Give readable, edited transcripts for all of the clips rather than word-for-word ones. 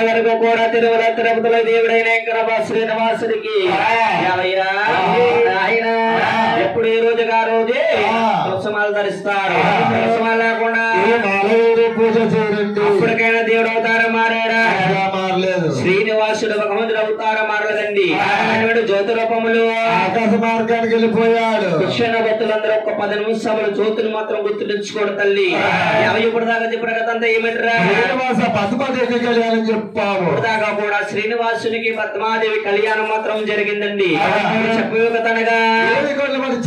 వరకు కూడా తిరుమల తిరుపతిలో దేవుడైన శ్రీనివాసుడికి ఆయన ఎప్పుడు ఏ రోజుగా రోజే తులసమాలు ధరిస్తారు. తులసమాలు లేకుండా పూజ చేయండి. అప్పటికైనా దేవుడు అవతారం మారాడా? మారలేదు. శ్రీనివాసుడు భగవంతుడు అవతారం మారలేదండి. జ్యోతి రూపములు ఆకాశ మార్గానికి వెళ్ళిపోయాడు. కృష్ణ భక్తులందరూ ఒక 10 నిమిషాలు జ్యోతిని మాత్రం గుర్తుంచుకోడు తల్లి. ఇప్పుడు దాకా చెప్పిన కథ అంతా ఏమిట్రా? శ్రీనివాస పద్మాదేవి కళ్యాణం చెప్పాము. దాకా కూడా శ్రీనివాసునికి పద్మాదేవి కళ్యాణం మాత్రం జరిగిందండి. చెప్పే కథ అనగా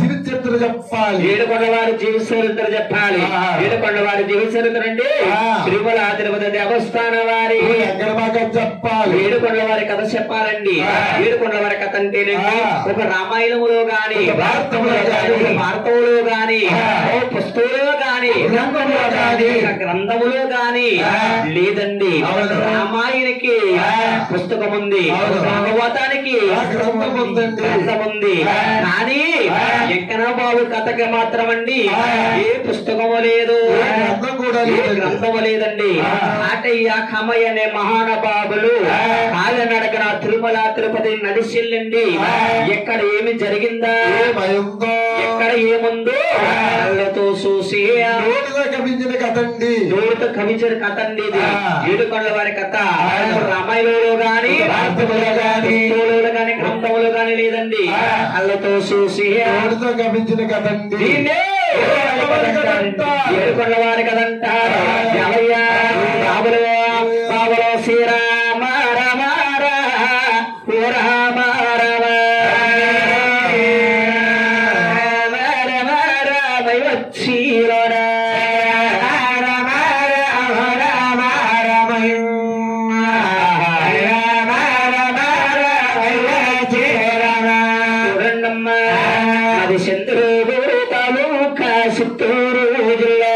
చరిత్ర చెప్పాలి. ఏడుకొండ వారి జీవ చరిత్ర చెప్పాలి. ఏడుకొండ వారి జీవ చరిత్ర అంటే తిరుమల తిరుపతి దేవస్థాన వారి చెప్పాలి. ఏడుకొండ వారి కథ చెప్పాలండి. ఏడుకొండ వారి కథ అంటే ఒక రామాయణములో గాని భారతంలో గాని పుస్తకంలో గాని గ్రంథములో గాని లేదండి. రామాయణకి పుస్తకం ఉంది, భాగవతానికి గ్రంథం ఉంది. కానీ ఎక్కడ బాబు కథకి మాత్రం అండి ఏ పుస్తకము లేదు, గ్రంథము లేదండి. ఆటయ్య కమయ్య అనే మహానుభావులు కాలినడకన తిరుమల తిరుపతి నడిచెళ్ళండి. ఎక్కడ ఏమి జరిగిందా, ఎక్కడ ఏముందో కళ్ళతో చూసి కవించిన కథ అండి. నోటితో కవించిన కథ అండి ఇది. ఏడుకొండ వారి కథ రామాయణంలో గాని పుస్తకంలో గాని గ్రంథములో గాని లేదండి. కళ్ళతో చూసి నోటితో కవించిన కథ అండి. ఏడుకొండ వారి కథ అంటారు. బాబులో శ్రీరామ రామ ఓ రామ రామ చిత్తూరు జిల్లా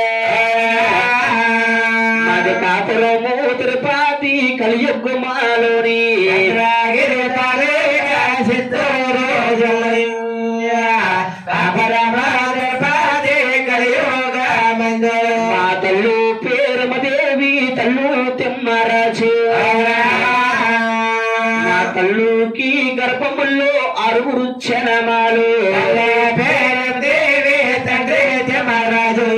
మాది కాపురము తిరుపతి కలియుగమాలోని చిత్తూరు మా తల్లు పేరమదేవి తల్లు తిమ్మరాజు. మా తల్లుకి గర్భముల్లో 6 జనమాలు. పేరమదేవి తండ్రి తిమ్మరాజు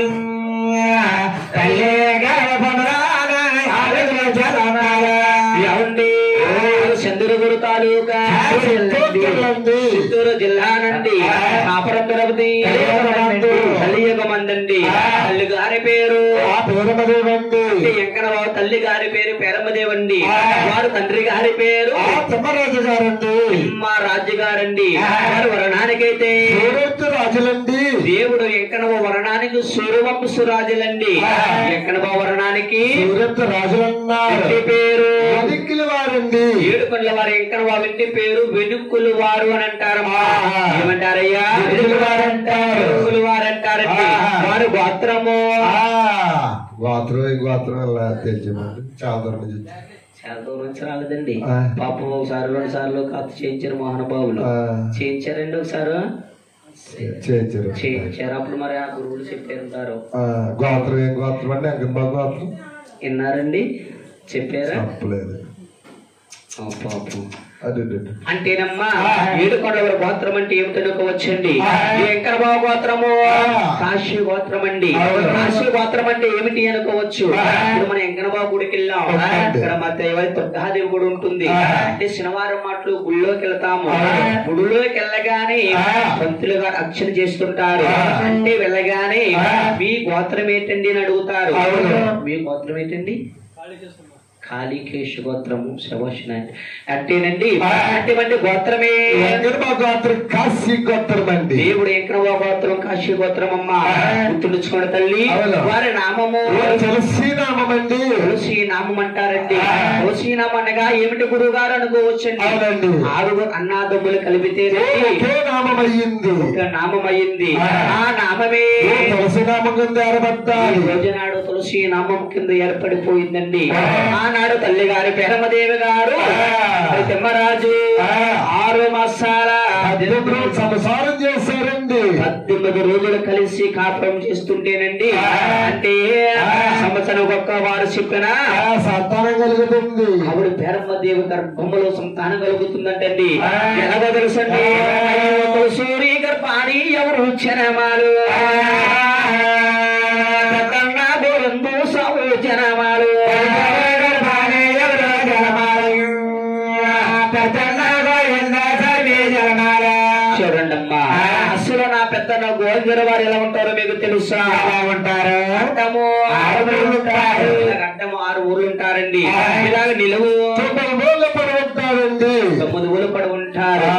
తల్లి గర్భములోన 6 జనమాలు. ఏమండి చంద్రగురు తాలూకా చిత్తూరు జిల్లా నుండి కాపురం తిరుపతి కలియుగమందండి. తల్లి గారి పేరు వెంకటరావు. తల్లి గారి పేరు పేరమ్మదేవండి. వారు తండ్రి గారి పేరు తిమ్మరాజు గారండి. తిమ్మరాజు గారండి. వారు వరణానికైతే రాజులండి. దేవుడు వెంకటరావు వరణానికి సూర్యవంశు రాజులండి. వెంకటరావు వరణానికి రాజులన్నారు పేరు వారండి. ఏడుకొండల వారి వెంకటరావు ఇంటి పేరు వెనుక్కులు వారు అని అంటారమ్మా. ఏమంటారయ్యా? వెనుక్కులు వారు అంటారండి. వారు గోత్రము గోత్రం తెలియమండి. చాలా దూరం నుంచి రాలేదండి. పాపం ఒకసారి 2 సార్లు కథ చేయించారు మహానుభావులు. చేయించారండి ఒకసారి చేయించారు. అప్పుడు మరి ఆ గురువులు చెప్పారు. గోత్రం అండి అంకన్ గోత్రం విన్నారండి? చెప్పారా? అంటేనమ్మా ఏడుకొండ గోత్రం అంటే ఏమిటనుకోవచ్చండి. వెంకటరావు గోత్రము కాశీ గోత్రం అండి. కాశీ గోత్రం అంటే ఏమిటి అనుకోవచ్చు. ఇప్పుడు మనం వెంకటరావు గుడికి వెళ్ళాం. ఇక్కడ మా దేవాలయ దుర్గాదేవి గుడి ఉంటుంది. అంటే శనివారం మాటలు గుడిలోకి వెళ్తాము. గుడిలోకి వెళ్ళగానే పంతులు గారు అర్చన చేస్తుంటారు. అంటే వెళ్ళగానే మీ గోత్రం ఏంటండి అని అడుగుతారు. మీ గోత్రం ఏంటండి? కాళీకేశ గోత్రము. శభాష్ అంటేనండి. అంటే గోత్రమే గోత్రం కాశీ గోత్రం అండి. దేవుడు వెంకటరావు గోత్రం కాశీ గోత్రం అమ్మా. గుర్తుంచుకోండి తల్లి. వారి నామము తులసి నామం అండి. తులసి నామం అంటారండి. తులసి నామం అనగా ఏమిటి గురువు గారు అనుకోవచ్చండి. 6 అన్నాదమ్ములు కలిపితే నామం అయ్యింది. ఆ నామమే తులసి నామం కింద ఏర్పడ్డారు. రోజునాడు తులసి నామం కింద ఏర్పడిపోయిందండి. నాడు తల్లి గారి పేరమ్మదేవి గారు తిమ్మరాజు 6 మాసాల సంసారం చేశారండి. 14 రోజులు కలిసి కాపురం చేస్తుంటేనండి అంటే సంవత్సరం ఒక్క వారు చెప్పిన సంతానం కలుగుతుంది. ఆవిడ పేరమ్మ దేవి గర్భంలో సంతానం కలుగుతుందంటండి. ఎలాగో తెలుసండి, సూరి గర్భాని ఎవరు జనమాలు గోరందు సౌ జనమాలు చూడండమ్మా, అసలు నా పెద్ద నా గోవిందర వారు ఎలా ఉంటారో మీకు తెలుసా? ఎలా ఉంటారు? అడ్డము 6 ఊర్లు ఉంటారండి. ఇలాగ నిలువు 9 ఊర్లు పడి ఉంటారండి. 9 ఊర్లు పడి ఉంటారు.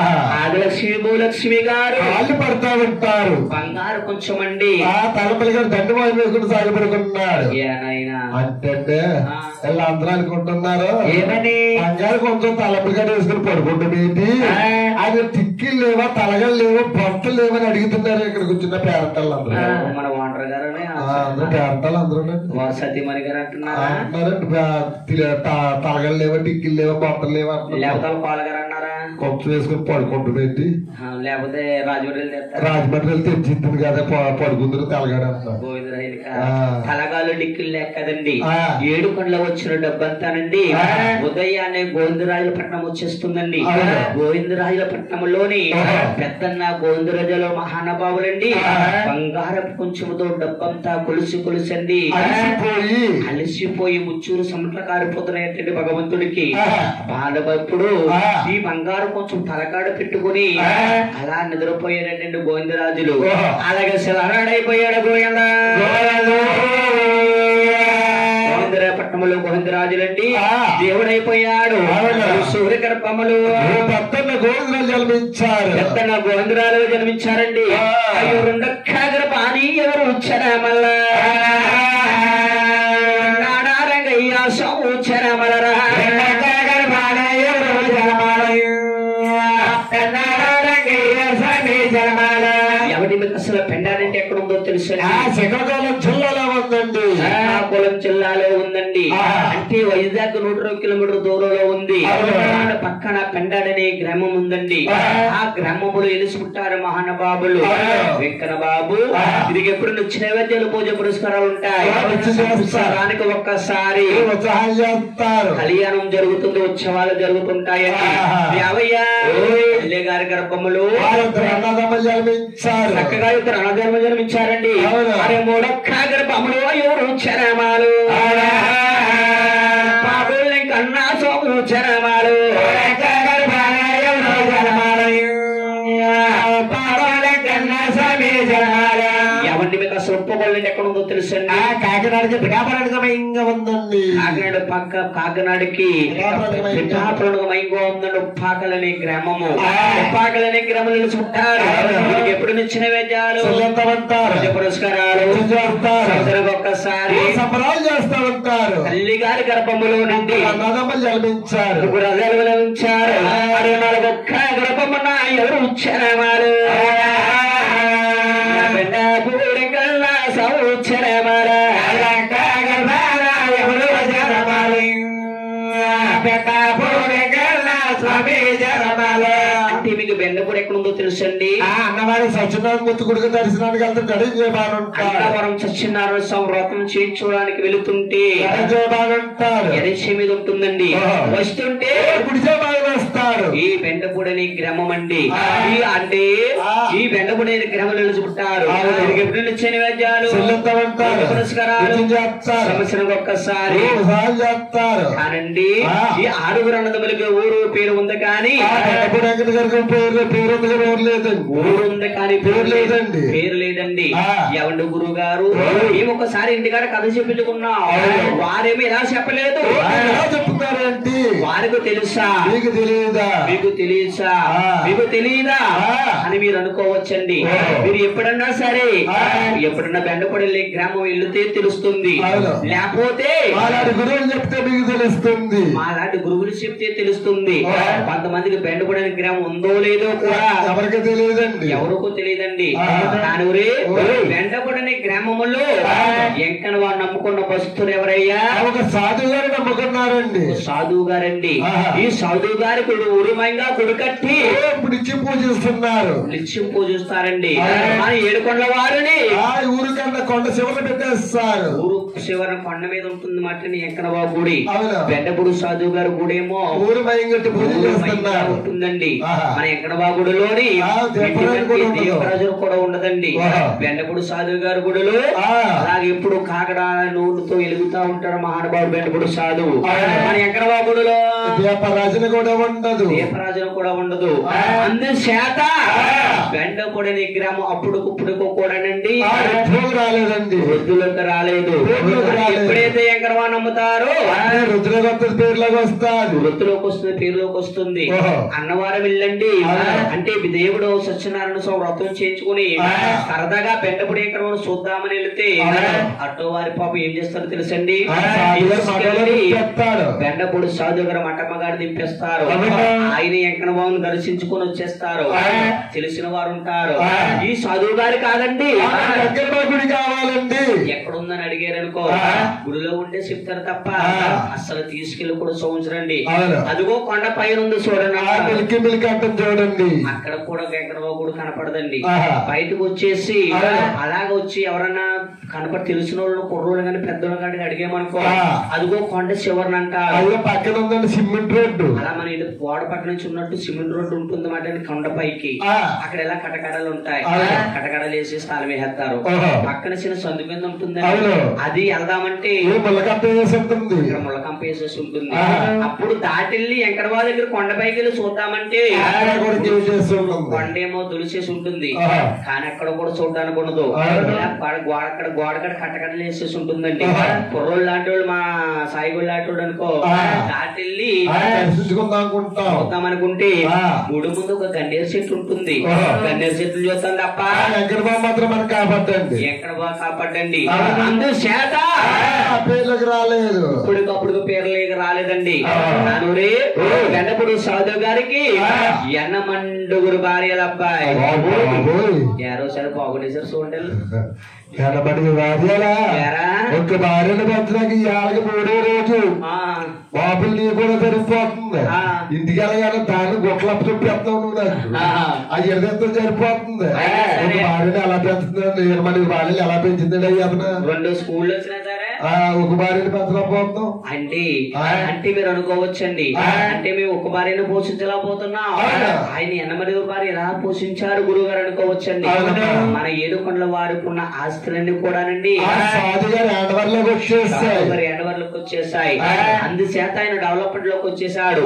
ఆదిలక్ష్మి భూలక్ష్మి గారు వాళ్ళు పడతా ఉంటారు. బంగారు కొంచెం అండి తలపల్లి గారు దండు వాయి వేసుకుని సాగిపడుకున్నాడు. ఏనాయనా అంటే ఇలా అందరూ అనుకుంటున్నారు ఏమని బంగారు కొంచెం తలపల్లి గారు వేసుకుని పడుకుంటుంది. అది టిక్కిలు లేవా, తలగలు లేవా, బొత్తలు లేవని అడుగుతున్నారు. ఇక్కడ కూర్చున్న పేరంటాళ్ళు అందరూ. మన వాంటర్ గారు అందరూ పేరంటాళ్ళు అందరూ సతీమణి గారు అంటున్నారా? అంటున్నారండి. తలగలు లేవా, టిక్కిలు లేవా, బొత్తలు లేవా, లేకపోతే పాలు గారు అన్నారా? కొంచెం వేసుకుని పడుకుంటుంది. లేకపోతే రాజమండ్రి తెచ్చింది కదా పడుకుందరు తలగాడు అంటారు. తలగాలు డిక్కులు లేకదండి. 7 కొండల వచ్చిన డబ్బంతానండి ఉదయాన్నే గోవిందరాజులపట్నం వచ్చేస్తుందండి. గోవిందరాజులపట్నంలోని పెద్దన్న గోవిందరాజులో మహానుభావులండి బంగారపు కొంచెంతో డబ్బంతా కొలిసి కొలిసండి అలసిపోయి ముచ్చూరు సమట్ల కారిపోతున్నాయంటే భగవంతుడికి బాధపప్పుడు ఈ బంగారు కొంచెం తలకాడు పెట్టుకుని అలా నిద్రపోయాడండి గోవిందరాజులు. అలాగే శిలనాడైపోయాడు గోవిందరాపట్నంలో గోవిందరాజులండి దేవుడైపోయాడు. సూర్యగర్భములు పెద్దన్న గోవిందరాజు జన్మించారు. పెద్దన్న గోవిందరాజు జన్మించారండి. అయ్యో 2 గర్భాని ఎవరు వచ్చారా మళ్ళా నాడారంగయ్య సంవత్సర మలరా ఎవరి మీకు అసలు పెండాలంటే ఎక్కడ ఉందో తెలుసు? శ్రీకాకుళం జిల్లాలో ఉందండి. శ్రీకాకుళం జిల్లాలో ఉందండి. అంటే వైజాగ్ 120 కిలోమీటర్ దూరంలో ఉంది. పక్కన పెండాడనే గ్రామం ఉందండి. ఆ గ్రామంలో ఎలుసుకుంటారు మహానుభావులు వెంకన్న బాబు. తిరిగి ఎప్పుడు నచ్చిన నైవేద్యాలు పూజ పురస్కారాలు ఉంటాయి. ఉత్సవానికి ఒక్కసారి ఉత్సాహం చేస్తారు. కళ్యాణం జరుగుతుంది, ఉత్సవాలు జరుగుతుంటాయండి. దేవయ్య గారి గర్భములు జన్మించారు. చక్కగా ఇద్దరు అన్నధర్మ జన్మించారండి. అరే 3 గర్భములు ఎవరు చరమాలు బాబుల్ని కన్నా సోము చరమాలు ఎవండి మీకు అసలు ఒప్పుకోవాలంటే ఎక్కడ ఉందో తెలుసండి? కాకినాడకి పిఠాపురానికి ఉందండి. కాకినాడ పక్క కాకినాడకి పిఠాపురానికి ఉందండి. ఉప్పాకలనే గ్రామము. ఉప్పాకలనే గ్రామం నిలుచుకుంటారు. ఎప్పుడు నిచ్చిన వేద్యాలు పురస్కారాలు ఒక్కసారి సంబరాలు చేస్తూ ఉంటారు. తల్లి గారి గర్భములో నుండి అన్నదమ్మలు జన్మించారు. జన్మించారు. 64 గర్భమున ఎవరు ఉచ్చరమాలు సంవత్సరమాల ఎవరు జనమాలు అంటే మీకు బెండపూడి ఎక్కడ ఉందో తెలుసండి? అన్నవారి సత్యనారాయణ మూర్తి గుడికి దర్శనానికి వెళ్తే అన్నవరం సత్యనారాయణ స్వామి వ్రతం చేయించుకోవడానికి వెళుతుంటే ఎరసి మీద ఉంటుందండి. వస్తుంటే వస్తారు. ఈ బెండపూడి అనే గ్రామం అండి. అంటే ఈ బెండపూడి అనే గ్రామంలో నిలుచుకుంటారు. ఎప్పుడు నిచ్చిన వేద్యాలు పురస్కారాలు సంవత్సరం ఒక్కసారి కానండి. ఈ 6 అన్నదమ్ములకి ఊరు పేరు ఉంది కానీ ఊరు ఉంది కానీ పేరు లేదండి. పేరు లేదండి. ఎవండి గురువు గారు మేమొకసారి ఇంటికాడ కథ చెప్పించుకున్నాం. వారేమో ఎలా చెప్పలేదు. చెప్తున్నారంటే వారికి తెలుసా? మీకు తెలియదా? మీకు తెలియసా? మీకు తెలియదా అని మీరు అనుకోవచ్చండి. మీరు ఎప్పుడన్నా సరే ఎప్పుడన్నా బెండపల్లి గ్రామం వెళ్తే తెలుస్తుంది. లేకపోతే గురువులు చెప్తే మీకు తెలుస్తుంది. మాలాంటి గురువులు చెప్తే తెలుస్తుంది. కొంతమందికి బెండపల్లి గ్రామం ఉందో లేదో తెలియదో కూడా ఎవరికి తెలియదండి, ఎవరికో తెలియదండి. కానూరి వెంటబడిన గ్రామములో ఎంకన వారు నమ్ముకున్న భక్తులు ఎవరయ్యా? ఒక సాధువు గారు నమ్ముకున్నారండి. సాధువు గారండి. ఈ సాధువు గారి ఉరుమంగా గుడికట్టి నిత్యం పూజిస్తున్నారు, నిత్యం పూజిస్తారండి. మన ఏడుకొండల వారిని ఊరు కన్నా కొండ చివర పెట్టేస్తారు. ఊరు చివర కొండ మీద ఉంటుంది మట్టిని ఎంకనబాబు గుడి. వెంటబుడు సాధువు గారి గుడేమో ఊరు మయంగట్టి పూజ చేస్తున్నారు ఉంటుందండి. మన ఎంకనబాబు గుడిలోని దీపరాజులు కూడా ఉండదండి. వెంటబుడు సాధువు గారి గుడిలో అలాగే ఇప్పుడు కాకడ నూనెతో వెలుగుతా ఉంటారు మహానుభావుడు వెంటబుడు సాధువు. మన ఎంకనబాబు గుడిలో దీపరాజును కూడా ఉండదు, దీపరాజును కూడా ఉండదు. అందుచేత వెంటబడిన గ్రామం అప్పుడుకు కూడానండి రాలేదండి, వృద్ధులకు రాలేదు. ఎప్పుడైతే ఎంకరవా నమ్ముతారో రుద్రగొత్త పేరులోకి వస్తారు, వృత్తిలోకి వస్తుంది, పేరులోకి వస్తుంది. అన్నవారం వెళ్ళండి అంటే దేవుడు సత్యనారాయణ స్వామి వ్రతం చేయించుకుని సరదాగా పెంటపుడి ఎంకరవను చూద్దామని వెళితే అటో వారి పాపం ఏం చేస్తారో తెలుసండి, బెండపూడి సాధు గారు మఠమ్మగారు దింపేస్తారు. ఆయన ఎంకనబాబును దర్శించుకుని వచ్చేస్తారు. తెలిసిన వారు ఉంటారు. ఈ సాధువు గారు కాదండి, గుడి కావాలండి, ఎక్కడుందని అడిగారు అనుకో గుడిలో ఉంటే చెప్తారు తప్ప అసలు తీసుకెళ్లి కూడా చూడండి. అదిగో కొండ పైన ఉంది చూడండి, చూడండి. అక్కడ కూడా వెంకటబాబు గుడి కనపడదండి. బయటకు వచ్చేసి అలాగ వచ్చి ఎవరన్నా కనపడి తెలిసిన వాళ్ళు కుర్రోళ్ళు కానీ పెద్దోళ్ళు కానీ అడిగేమనుకో అదిగో కొండ చివరన అంటారు. పక్కన ఉందండి సిమెంట్ రోడ్డు, అలా మన ఇటు గోడ పక్క నుంచి ఉన్నట్టు సిమెంట్ రోడ్డు ఉంటుంది మాట కొండ పైకి. అక్కడ ఎలా కటకడలు ఉంటాయి, కటకడలు వేసి స్థలం వేసేస్తారు. పక్కన చిన్న సందు కింద ఉంటుంది, అది వెళ్దామంటే ముళ్ళకంప వేసేసి ఉంటుంది. అప్పుడు దాటిల్లి వెంకటబాబు దగ్గర కొండపైకి వెళ్ళి చూద్దామంటే కొండేమో దులిసేసి ఉంటుంది, కానీ అక్కడ కూడా చూడడానికి ఉండదు. గోడకడ కట్టకడలు వేసేసి ఉంటుందండి. కుర్రోళ్ళు లాంటి వాళ్ళు మా సాయిగోళ్ళు లాంటి వాడు అనుకో దాటిల్లి చూద్దామనుకుంటే గుడి ముందు ఒక గన్నేరు చెట్టు ఉంటుంది. గన్నేరు చెట్లు చూస్తాం తప్ప వెంకటబాబు మాత్రం మనకు కాపాడండి, వెంకటబాబు కాపాడండి. అందుచేత పేర్లకు రాలేదు, ఇప్పటికప్పుడు పేర్లేక రాలేదండి. నానూరే వెంటపుడు సాధు గారికి ఎన్నమండుగురు భార్యల అబ్బాయి ఏరోసారి బాగుండేసారు చూడండి. ఒక్క భార్యను పెంచడానికి ఇవాళకి 3వ రోజు బాబులు నీ కూడా సరిపోతుంది. ఇంటికి వెళ్ళగానే దాన్ని గుట్లప్ప చెప్పేస్తావు నువ్వు, నాకు ఆ ఎడదెత్తం సరిపోతుంది. భార్యను ఎలా పెంచుతుంది, మన భార్యలు ఎలా పెంచిందండి అతను? 2 స్కూళ్ళు వచ్చినా సరే ఒక భార్యను పెంచలేకపోతున్నాం అంటే మీరు అనుకోవచ్చండి, అంటే మేము ఒక భార్యను పోషించలేకపోతున్నాం, ఆయన 80 భార్య ఎలా పోషించారు గురువు గారు అనుకోవచ్చండి. మన ఏడుకొండల వారికి ఉన్న ఆస్తులన్నీ కూడానండి ఎండవర్లోకి వచ్చేసాయి. అందుచేత ఆయన డెవలప్మెంట్ లోకి వచ్చేసాడు.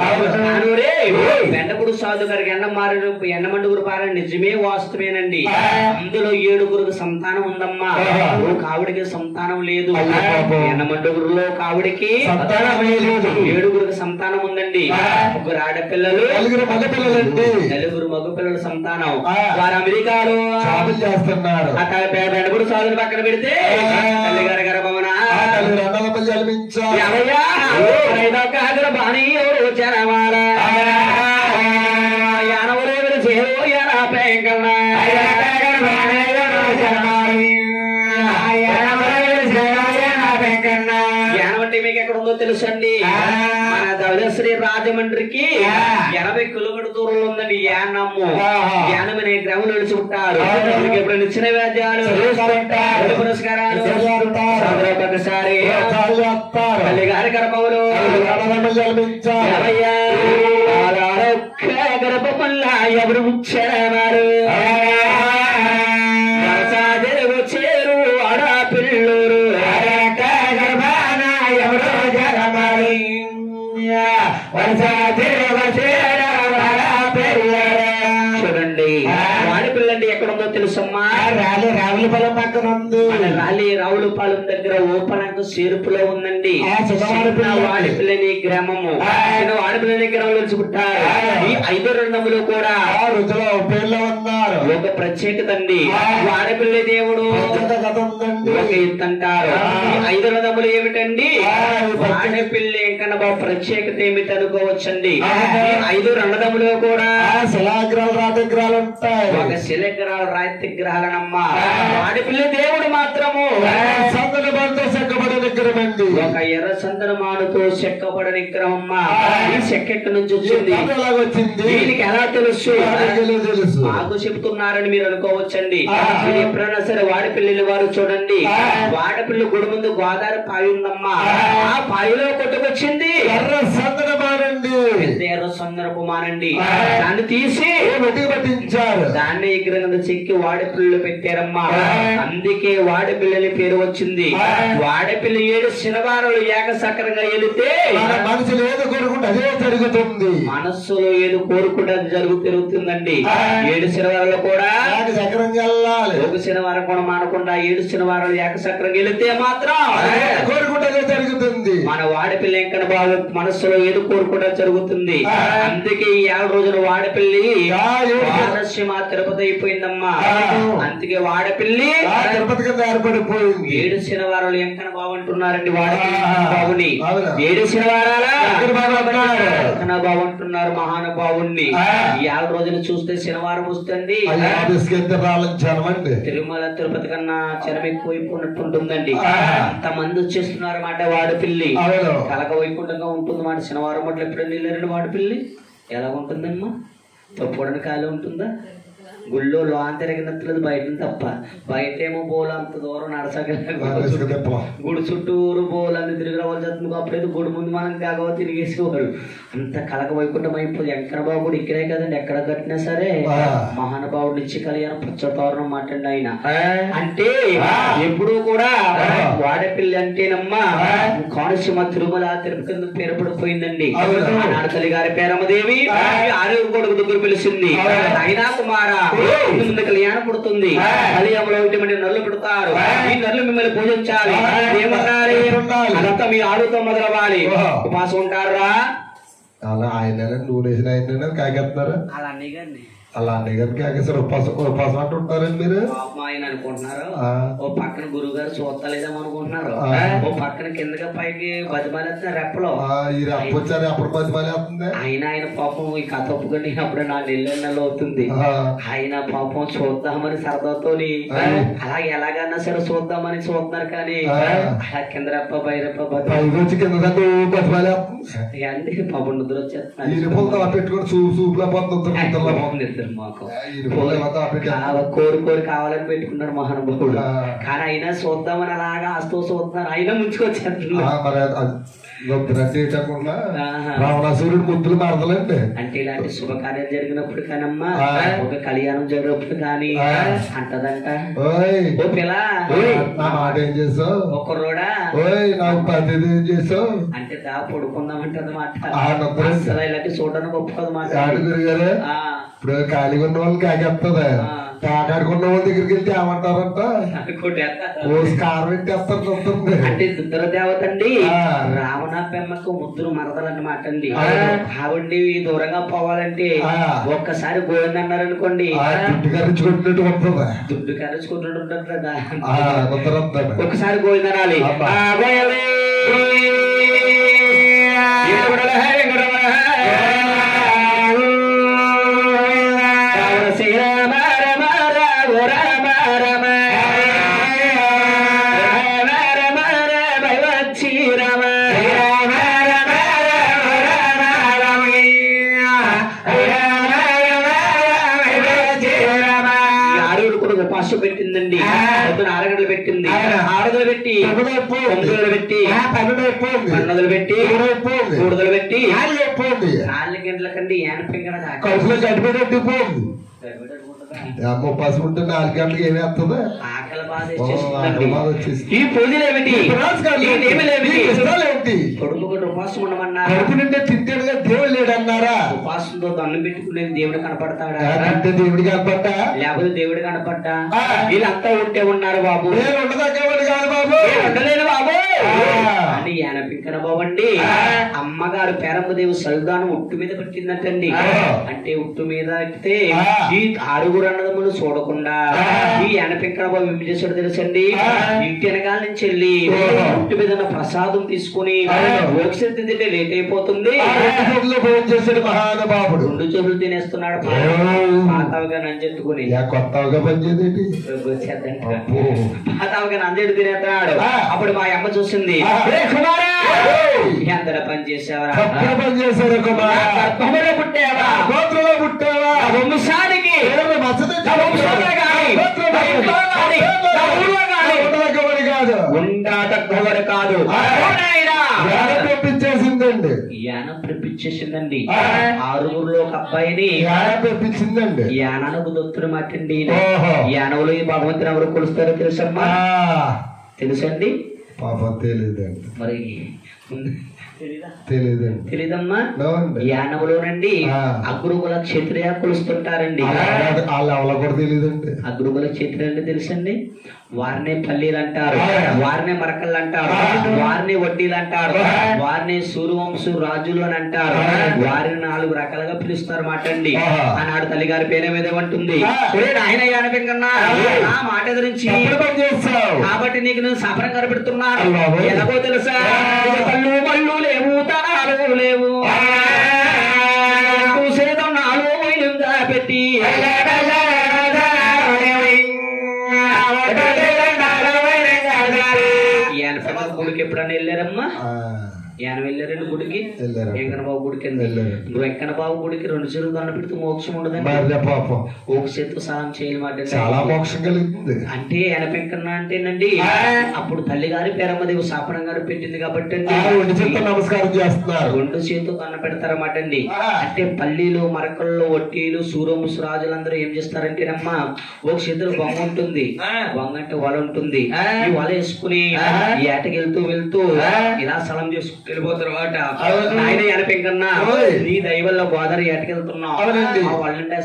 వెంటపుడు సాధు గారికి ఎండమండుగురు పారని నిజమే వాస్తవేనండి. అందులో 7గురికి సంతానం ఉందమ్మా, కావిడికి సంతానం లేదు. ఎండమండుగురులో కావిడికి 7గురికి సంతానం ఉందండి. 3 ఆడపిల్లలు 4 మగ పిల్లల సంతానం. వారు అమెరికాలో చేస్తున్నారు. వెంటపుడు సాధుని పక్కన పెడితే తల్లి గారి గర్భమున బాణి ఎవరు చరమారా యానవరేవులు చేరు యానా పేంకన్నా యానవంటే మీకు ఎక్కడ ఉందో తెలుసండి. మన ధవళశ్రీ రాజమండ్రికి 80 కిలోమీటర్ దూరంలో ఉందండి యానమ్ము. యానం అనే గ్రామంలో నిలిచి ఉంటారు. ఎప్పుడు నిచ్చిన వ్యాధ్యాలు పురస్కారాలు ఒకసారి తల్లి గారి గర్భములు గర్భమల్లా ఎవరు ముచ్చారు చేరు ఆడా పిల్లూరు ఎవరో జగమాలి చూడండి. వాడిపిల్లండి ఎక్కడుందో తెలుసమ్మా, రావులపాలెం పక్కన ఉంది. రావులపాలెం దగ్గర ఓపనంకు చేరుపులో ఉందండి వాడిపిల్లని గ్రామము. వాడిపిల్లని గ్రామంలో పుట్టారు. ఈ 5 రెండములు కూడా పేర్లో ఉన్నారు. ఒక ప్రత్యేకత అండి. ఆడపిల్ల దేవుడు ఒక ఎత్తు అంటారు. 5 రథములు ఏమిటండి? ఆడపిల్ల కన్నా ప్రత్యేకత ఏమిటి అనుకోవచ్చండి. 5 రణదములు కూడా శిలాగ్రహాలు రాతిగ్రహాలు ఉంటాయి. ఒక శిలగ్రహాలు రాతిగ్రహాలనమ్మా. ఆడపిల్ల దేవుడు మాత్రము సందనమానుతో చెక్కబడిన విగ్రహం అండి. ఒక ఎర్ర సందనమానుతో చెక్కబడిన విగ్రహం అమ్మా. ఈ చెక్క ఎక్కడి నుంచి వచ్చింది? దీనికి ఎలా తెలుసు? మాకు చెప్తున్నారని మీరు అనుకోవచ్చండి. మీరు ఎప్పుడైనా సరే వాడపిల్లని వారు చూడండి. వాడపిల్ల గుడి ముందు గోదావరి పాయి ఉందమ్మా. ఆ పాయిలో కొట్టుకొచ్చింది ఎర్ర సందనమానండి. ఎర్ర సందనమానండి. దాన్ని తీసి పట్టించారు. దాన్ని విగ్రహం చెక్కి వాడపిల్లలు పెట్టారమ్మా. అందుకే వాడపిల్లని పేరు వచ్చింది. వాడపిల్ల 7 శనివారాలు ఏకసక్రంగా వెళితే మనసులో ఏదో కోరుకుంటే అదే జరుగుతుంది. మనస్సులో ఏదో కోరుకుంటే అది జరుగుతుందండి. 7 శనివారాలు కూడా ఏకసక్రంగా వెళ్ళాలి. ఒక శనివారం కూడా మానకుండా 7 శనివారాలు ఏకసక్రంగా వెళితే మాత్రం కోరుకుంటే అదే జరుగుతుంది. మన వాడపిల్ల ఎక్కడ బాగు మనస్సులో ఏదో కోరుకుంటే జరుగుతుంది. అందుకే ఈ 7 రోజులు వాడపిల్లి పారస్యమ తిరుపతి అయిపోయిందమ్మా. అందుకే వాడపిల్లి తిరుపతి కింద ఏర్పడిపోయింది. 7 శనివారాలు ఎంకన బాగుంటున్నారండి. వాడపిల్లి 7 శనివారాల ఎంకన బాగుంటున్నారు మహానుభావుణ్ణి. ఈ 7 రోజులు చూస్తే శనివారం వస్తుంది. తిరుమల తిరుపతి కన్నా జనం ఎక్కువైపోయినట్టుంటుందండి. అంతమంది వచ్చేస్తున్నారు అన్నమాట. వాడపిల్లి కలక వైకుంఠంగా ఉంటుంది మాట. శనివారం అట్లా ఎప్పుడైనా వెళ్ళారండి వాడపిల్లి? ఎలా ఉంటుందమ్మా? తప్పడానికి ఖాళీ ఉంటుందా? గుళ్ళో లోన్ తిరగినట్లేదు బయట తప్ప. బయట ఏమో బోలు అంత దూరం నడసగల గుడి చుట్టూరు బోలు అంత తిరిగి రావాల్సి వస్తుంది. అప్పుడైతే గుడి ముందు మనం కాగవ తిరిగేసేవాడు. అంత కలక వైకుంఠం అయిపోయింది. వెంకటబాబుడు ఇక్కడే కదండి, ఎక్కడ కట్టినా సరే మహానుభావుడు నుంచి కళ్యాణం పుచ్చతోరణం మాటండి ఆయన. అంటే ఎప్పుడు కూడా వాడపిల్లి అంటేనమ్మా కోనసీమ తిరుమల తిరుపతి కింద పేరు పడిపోయిందండి. నాడతల్లి గారి పేరమ్మదేవి 6 కొడుకు దగ్గర పిలిచింది. అయినా కుమారా ముందు కళ్యాణం పుడుతుంది. కళ్యాణంలో ఇటువంటి నల్లు పెడతారు. ఈ నల్లు మిమ్మల్ని పూజించాలి. ఏమన్నారు? అదంతా మీ ఆడుతో మొదలవ్వాలి. ఉపాసం ఉంటారా? అలా ఆయన నూనెసిన ఆయన కాకెత్తారు. అలా అన్నయ్య అలా అన్నయ్య గారికి కాకేసారు. ఉపాసం అంటూ ఉంటారండి మీరు? ఆయన అనుకుంటున్నారు. ఓ పక్కన గురువు గారు చూస్తలేదేమో అనుకుంటున్నారు. ఓ పక్కన కిందగా పైకి బతిమాలేస్తున్నారు రెప్పలో. ఈ రెప్ప వచ్చారు అప్పుడు బతిమాలేస్తుంది. ఆయన పాపం ఈ కథ ఒప్పుకొని అప్పుడు 4 నెలలు అవుతుంది. ఆయన పాపం చూద్దామని సరదాతోని అలా ఎలాగన్నా సరే చూద్దామని చూస్తున్నారు. కానీ అలా కింద రెప్ప పై రెప్ప వచ్చి కింద బతిమాలేస్తుంది అండి. పాపం నిద్ర వచ్చేస్తున్నారు. పెట్టుకుని సూపులా పోతుంది. కోరి కావాలని పెట్టుకున్నాడు మహానుభావుడు. కానీ అయినా చూద్దామని అలాగా ఆస్తూ చూస్తున్నారు. అయినా ముంచుకొచ్చేస్తున్నారు. రావణాసురుడు ముద్దులు మారదలండి. అంటే ఇలాంటి శుభకార్యం జరిగినప్పుడు కానమ్మా, ఒక కళ్యాణం జరిగినప్పుడు కానీ అంటదంట, ఓ పిల్ల నా మాట ఏం చేసావు, ఒకరోడా నాకు పద్ధతి ఏం చేసావు అంటే దా పడుకుందామంటది మాట. ఇలాంటి చూడడానికి ఒప్పుకోదు మాట. ఇప్పుడు ఖాళీగా ఉన్న వాళ్ళకి కాకేస్తుంది. కాకాడుకున్న వాళ్ళ దగ్గరికి వెళ్తే ఏమంటారంట, కారం పెట్టేస్తారు చూస్తుంది. అంటే దుద్దర దేవత అండి. రావణ పెమ్మకు ముద్దురు మరదలన్నమాట అండి. ఆవిడ దూరంగా పోవాలంటే ఒక్కసారి గోవింద అన్నారు అనుకోండి, దుడ్డు కరించుకుంటున్నట్టు ఉంటుంది. దుడ్డు కరించుకుంటున్నట్టు ఉంటుంది కదా. ఒకసారి గోవింద అనాలి. పెట్టిందండి. పొద్దున 6 గంటలు పెట్టింది. 6 పెట్టి 9 పెట్టి 12 పెట్టి 3 పెట్టి 4 గంటల కండి 80 కడుపులో గడిపోయింది. పసి ఉంటే 4 గంటలకు ఏమేస్తుంది, ఆకలి బాధ వచ్చేసి. ఈ పూజలు ఏమిటి, కొడుకు ఉపాసం ఉండమన్నారు. కడుపు నింటే తింటేడుగా దేవుడు లేడన్నారా? ఉపాసంతో దండం పెట్టుకునేది దేవుడు కనపడతాడా? దేవుడు కనపడ్డా, లేకపోతే దేవుడు కనపడ్డా? వీళ్ళంతా ఉంటే ఉన్నారు బాబు. నేను ఉండదగ్గవాడు కాదు బాబు, ఉండలేను బాబు. అని యానపింకన బావండి అమ్మగారు పేరమ్మదేవి సల్దాను ఉట్టు మీద పెట్టిందంటండి. అంటే ఉట్టు మీద ఎక్కితే ఈ ఆరుగురు అన్నదమ్ములు చూడకుండా ఈ యానపింకన బాబు ఏం చేశాడు తెలుసండి, ఇంటి వెనకాల నుంచి వెళ్ళి ఉట్టు మీద ఉన్న ప్రసాదం తీసుకుని భోజనం తింటే లేట్ అయిపోతుంది చేశాడు మహానుభావుడు. 2 చెవులు తినేస్తున్నాడు పాతావుగా నంజెట్టుకుని. కొత్తగా పనిచేది పాతావుగా నంజెట్టు తినేస్తున్నాడు. అప్పుడు మా అమ్మ చూసింది, ఎంత పని చేసావరా, పని చేశారు కుమారా, పుట్టావా, గోత్రంలో పుట్టావా, వంశానికి కాదు పెప్పించేసిందండి. యానం ప్రెప్పించేసిందండి. 6గురిలో ఒక అబ్బాయిని పెప్పించిందండి. యానానికి దొత్తుడు మాటండి. యానవులు ఈ భగవంతుని ఎవరు కొలుస్తారో తెలుసమ్మా, తెలుసండి? పాపం తెలియదండి. మరి తెలియదండి. తెలీదమ్మా. యానవులోనండి అగ్రుగుల క్షత్రియ కొలుస్తుంటారండి. వాళ్ళ కూడా తెలియదండి. అగ్రుగుల క్షత్రియ అంటే తెలుసండి, వారినే పల్లీలు అంటారు, వారినే మరకళ్ళు అంటారు, వారిని వడ్డీలు అంటారు, వారిని సూర్యవంశు రాజులు అని అంటారు. వారిని 4 రకాలుగా పిలుస్తారు మాట అండి. ఆనాడు తల్లిగారి పేరు మీద ఉంటుంది, ఆయన యానపింకన్నా నా మాట గురించి కాబట్టి నీకు నేను సఫరం కనబెడుతున్నాను. ఎలాగో తెలుసా, పళ్ళు మళ్ళు లేవు, తనాలు లేవు, సేదం 4 మైలుగా పెట్టి గుడికి ఎప్పుడన్నా వెళ్ళారమ్మా? యానం వెళ్ళారండి గుడికి, వెంకన్నబాబు గుడికి. వెంకన్నబాబు గుడికి 2 చెరువులు దండ పెడితే మోక్షం ఉండదండి. ఒక చేతితో సాయం చేయమాట, చాలా మోక్షం కలుగుతుంది. అంటే యానపెంకన్న అంటేనండి అప్పుడు తల్లిగారి పేరమ్మదేవి శాపనం గారు పెట్టింది కాబట్టి నమస్కారం చేస్తున్నారు. 2 చేతులు కన్న పెడతారన్నమాట అండి. అంటే పల్లీలు మరకల్లో వడ్డీలు సూరముసు రాజులందరూ ఏం చేస్తారంటేనమ్మా, ఒక చేతులు బొంగ ఉంటుంది, బొంగ అంటే వల ఉంటుంది, ఈ వల వేసుకుని ఏటకి వెళ్తూ ఇలా సలం చేసుకు వెళ్ళిపోతారు. ఆయన యానపెంకన్నా నీ దైవల్లో గోదావరి ఏటకెళ్తున్నావు, వాళ్ళంటే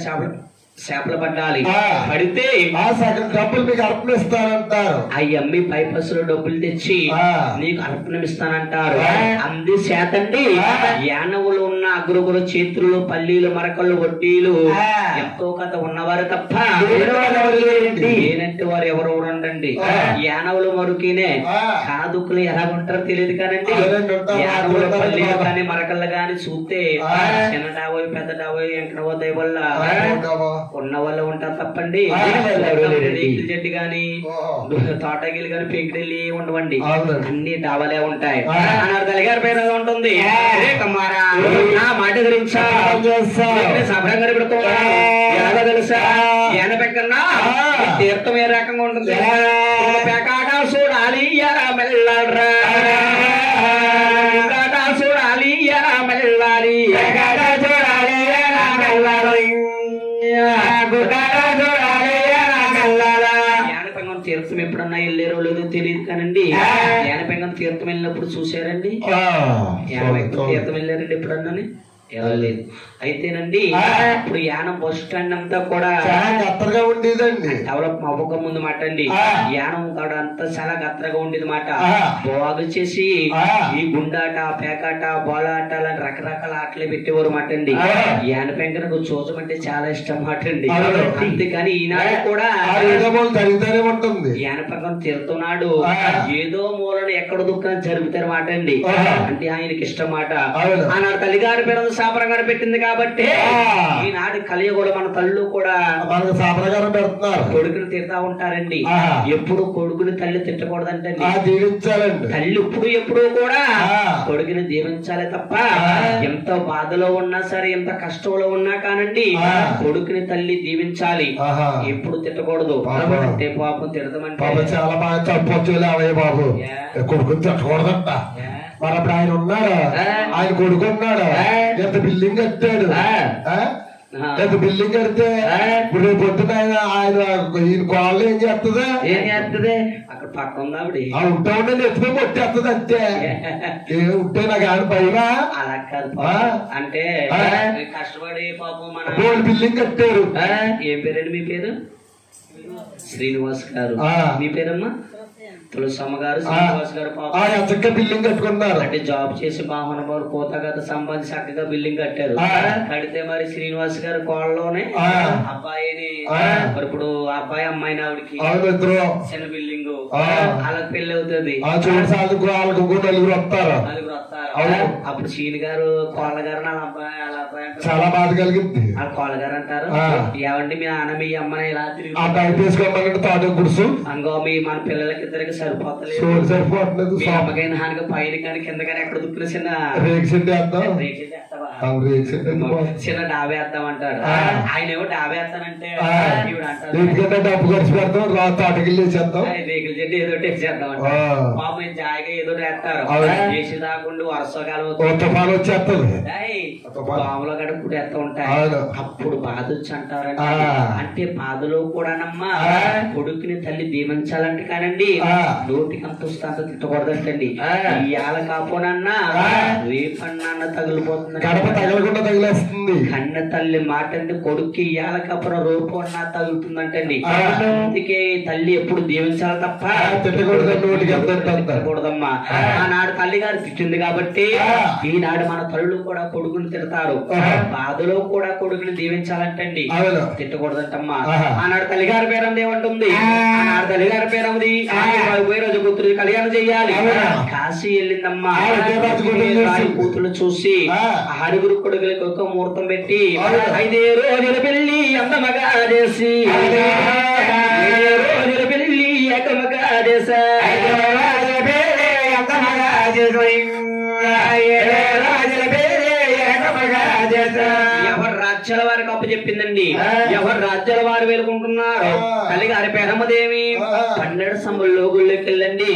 చేపలు పట్టాలి, పడితే డబ్బులు మీకు అర్పణిస్తానంటారు. అవి అమ్మి పైపస్సులో డబ్బులు తెచ్చి నీకు అర్పణమిస్తానంటారు. అంది చేతండి యానవులు ఉన్న అగ్రుగురు చేతులు పల్లీలు మరకలు వడ్డీలు ఎంతో కథ ఉన్నవారు తప్ప లేనంటే వారు ఎవరు ఉండండి. యానవులు మరుకినే కాదుకులు ఎలా ఉంటారో తెలియదు కానండి. యానవులు పల్లీలు కానీ మరకలు కానీ చూస్తే చిన్న డాబోయ్ పెద్ద డాబోయ్ ఎంకడవో దైవల్ల ఉన్న వాళ్ళు ఉంటారు తప్పండి. చెట్టు గాని తోటగిలు గాని పెంకిడెళ్ళి ఉండవండి, అన్ని డాబాలే ఉంటాయి. తల్లిగారి పేరు ఉంటుంది. నా మాట గురించి సభరం గారు పెడుతున్నా ఎలా తెలుసా, యానపెంకన్నా తీర్థం ఏ రకంగా ఉంటుంది, పేకాట చూడాలి మెల్లరా, చూడాలి మెల్లాలి, యానపెంగం తీర్థం ఎప్పుడన్నా వెళ్ళారో లేదో తెలియదు కానండి. యానపెంగం తీర్థం వెళ్ళినప్పుడు చూసారండి, యానపెంగం తీర్థం వెళ్ళారండి ఎప్పుడన్నా? వెళ్ళలేదు. అయితేనండి ఇప్పుడు యానం బస్ స్టాండ్ అంతా కూడా గత్తరగా ఉండేదండి, డెవలప్ అవ్వక ముందు మాట అండి. యానం కాడ అంతా చాలా గత్తరగా ఉండేది మాట. బాగు చేసి ఈ గుండాట పేకాట బోలాట లాంటి రకరకాల ఆటలు పెట్టేవారు మాట అండి. యానపెంకనకు చూచం అంటే చాలా ఇష్టం మాట అండి. అందుకని ఈనాడు కూడా ఉంటుంది. యానపెంకను తిరుగుతున్నాడు, ఏదో మూలను ఎక్కడ దుఃఖం జరుగుతారు మాట అండి. అంటే ఆయనకి ఇష్టం మాట. ఆనాడు తల్లిగారి పేరు సాపరంగా పెట్టింది కాబట్టి ఈనాడు కలియుగంలో మన తల్లు కూడా సాపరగారం పెడుతున్నారు. కొడుకుని తిడతా ఉంటారండి. ఎప్పుడు కొడుకుని తల్లి తిట్టకూడదంటే దీవించాలండి. తల్లి ఎప్పుడు కూడా కొడుకుని దీవించాలి తప్ప ఎంత బాధలో ఉన్నా సరే ఎంత కష్టంలో ఉన్నా కానండి కొడుకుని తల్లి దీవించాలి, ఎప్పుడు తిట్టకూడదు. అంటే పాపం తిడతామంటే చాలా బాగా చెప్పొచ్చు బాబు, కొడుకుని తిట్టకూడదంట. మరి అప్పుడు ఆయన ఉన్నాడు, ఆయన కొడుకున్నాడు, ఎంత బిల్డింగ్ కట్టాడు, ఎంత బిల్డింగ్ కడితే ఇప్పుడు రేపు పొద్దున ఆయన ఈయన కోళ్ళు ఏం చేస్తుంది, అక్కడ పక్కన ఉందా ఉంటా ఉండే ఎత్తుకుని కొట్టేస్తుంది అంతే. ఉంటే నాకు ఆయన పైన అలా కాదు, అంటే కష్టపడి పాపం మన బిల్డింగ్ కట్టారు. ఏం పేరండి మీ పేరు? శ్రీనివాస్ గారు. మీ పేరమ్మా? తులసమ్మ గారు. శ్రీనివాస్ గారు బిల్డింగ్ కట్టుకున్నారు. అంటే జాబ్ చేసి మహానుభావులు పోతాగత సంబంధించి చక్కగా బిల్డింగ్ కట్టారు. కడితే మరి శ్రీనివాస్ గారు కోళ్ళలోనే అబ్బాయిని మరి ఇప్పుడు అబ్బాయి అమ్మాయిని ఆవిడకి చిన్న బిల్డింగ్ వాళ్ళకి పెళ్లి అవుతుంది. నలుగురు వస్తారు. అప్పుడు చీని గారు కోళ్ళ గారు వాళ్ళ అబ్బాయి వాళ్ళ అబ్బాయి చాలా బాధ కలిగింది. వాళ్ళ కోళ్ళ గారు అంటారు, ఏమండి మీ నాన్న మీ అమ్మని ఇలా తిరిగి అంగో మీ మన పిల్లలకి ఇద్దరికి సరిపోతలేదు. మీ అమ్మకైనా హానిగా పైన కానీ కింద కానీ ఎక్కడ దుక్కున చిన్న చిన్న డాబా వేద్దాం అంటాడు. ఆయన ఏమో డాబా వేస్తానంటే డబ్బు ఖర్చు పెడతాం తోటకెళ్ళి వేసేద్దాం, రేకుల చెట్టు ఏదో వేసేద్దాం అంటే పాపం జాయిగా ఏదో వేస్తారు. వేసి రాకుండా వర్షాకాలం వచ్చేస్తుంది, పాములో గడ కుడేస్తా ఉంటాయి. అప్పుడు బాధ వచ్చి అంటారంటే, అంటే బాధలో కూడానమ్మా కొడుకుని తల్లి దీవించాలంటే కానండి నోటికి అంత వస్తే అంత తిట్టకూడదంటండి. ఇవాళ కాపోనన్నా రేపన్నా తగిలిపోతుంది, తగలకుండా తగిలేస్తుంది. కన్న తల్లి మాట అంటే కొడుక్కి ఇవాళ కాపున రూపు అన్నా తగులుతుందంటండి. అందుకే తల్లి ఎప్పుడు దీవించాలి తప్ప తిట్టకూడదమ్మా. ఆనాడు తల్లి గారు తిట్టింది కాబట్టి ఈనాడు మన తల్లులు కూడా కొడుకుని తిడతారు. బాధలో కూడా కొడుకుని దీవించాలంటండి, తిట్టకూడదంటమ్మా. ఆనాడు తల్లిగారి పేరంది ఏమంటుంది? ఆనాడు తల్లిగారి పేరంది పోయే రోజు కూతురు కళ్యాణం చెయ్యాలి. కాశీ వెళ్ళిందమ్మా. కూతురు చూసి ఆరుగురు కొడుకులకి ఒక ముహూర్తం పెట్టి 5 రోజుల పెళ్లి అందమగా చేసి 5 రోజుల పెళ్లి ఏకమగా చేసా ఎవరు రాజ్యాల వారికి అప్పు చెప్పిందండి, ఎవరు రాజ్యాల వారు వేలుకుంటున్నారు. తల్లిగారి పేరమ్మదేమి 12 సంబల్లో గుళ్ళకి వెళ్ళండి.